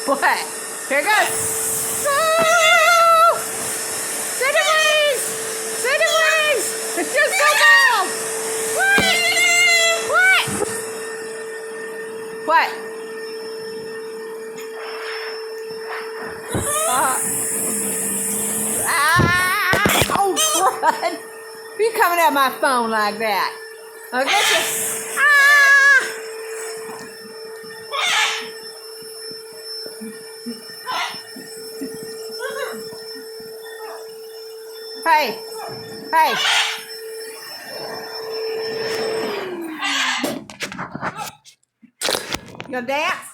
What? Here it goes. Oh! Send it, please. Send it, please. It's just so loud. What? What? Oh, run. You coming at my phone like that? I'll get you. Hey, hey. You gonna dance?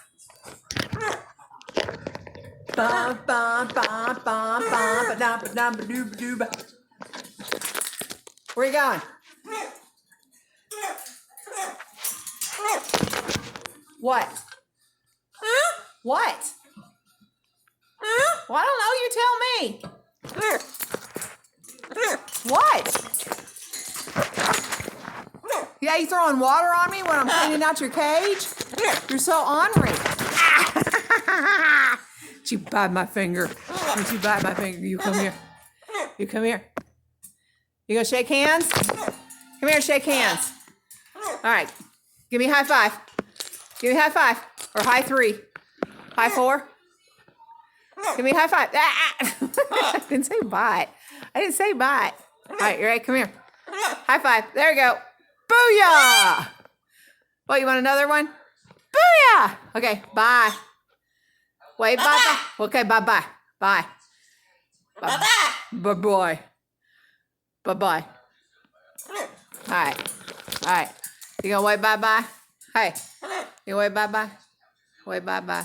Bum, bum, bum, bum, bum, ba-dum, ba-dum, ba-doo-ba-doo-ba. Where you going? What? What? Well, I don't know. You tell me. What? Yeah, you throwing water on me when I'm cleaning out your cage? You're so ornery. Did you bite my finger? Did you bite my finger? You come here. You come here. You gonna shake hands? Come here, shake hands. All right. Give me a high five. Give me a high five. Or high three. High four. Give me a high five. I didn't say bite. I didn't say bite. All right, you ready? Come here. High five. There you go. Booyah! What, you want another one? Booyah! Okay, bye. Wait, bye-bye. Okay, bye-bye. Bye. Bye-bye. Bye-bye. Bye-bye. All right. All right. You gonna wave bye-bye? Hey, you wave bye-bye? Wave bye-bye.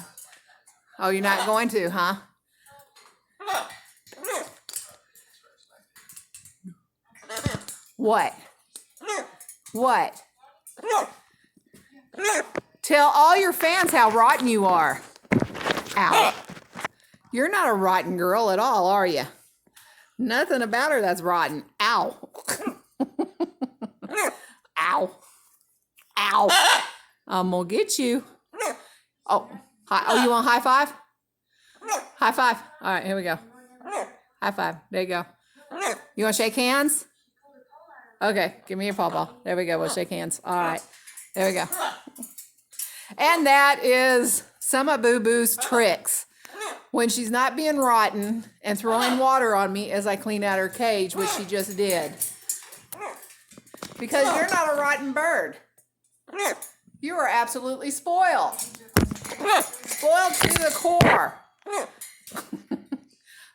Oh, you're not going to, huh? What? What? Tell all your fans how rotten you are. Ow. You're not a rotten girl at all, are you? Nothing about her that's rotten. Ow. Ow. Ow. I'm gonna get you. Oh, hi. Oh, you want high five? High five. All right, here we go. High five. There you go. You want to shake hands? Okay, give me your pawpaw. There we go. We'll shake hands. All right. There we go. And that is some of Boo Boo's tricks when she's not being rotten and throwing water on me as I clean out her cage, which she just did. Because you're not a rotten bird. You are absolutely spoiled. Spoiled to the core. All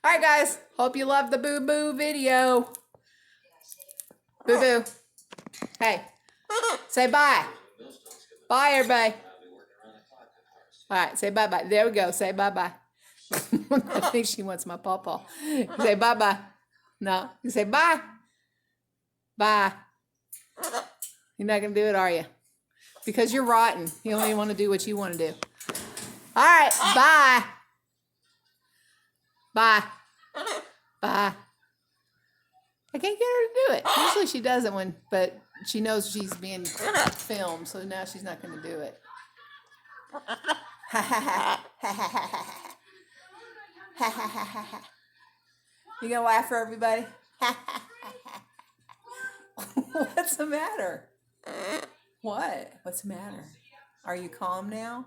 right, guys. Hope you loved the Boo Boo video. Boo Boo. Hey. Say bye. Bye, everybody. All right, say bye-bye. There we go. Say bye-bye. I think she wants my pawpaw. Say bye-bye. No. You say bye. Bye. You're not going to do it, are you? Because you're rotten. You only want to do what you want to do. All right. Bye. Bye. Bye. I can't get her to do it. Usually she does it but she knows she's being filmed, so now she's not going to do it. You gonna laugh for everybody? What's the matter? What? What's the matter? Are you calm now?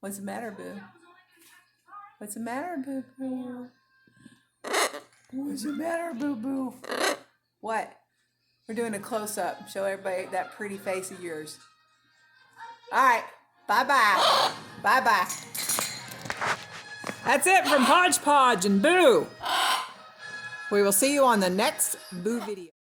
What's the matter, Boo? What's the matter, Boo Boo? What's the matter, Boo Boo? What? We're doing a close-up. Show everybody that pretty face of yours. All right. Bye-bye. Bye-bye. That's it from Podge Podge and Boo. We will see you on the next Boo video.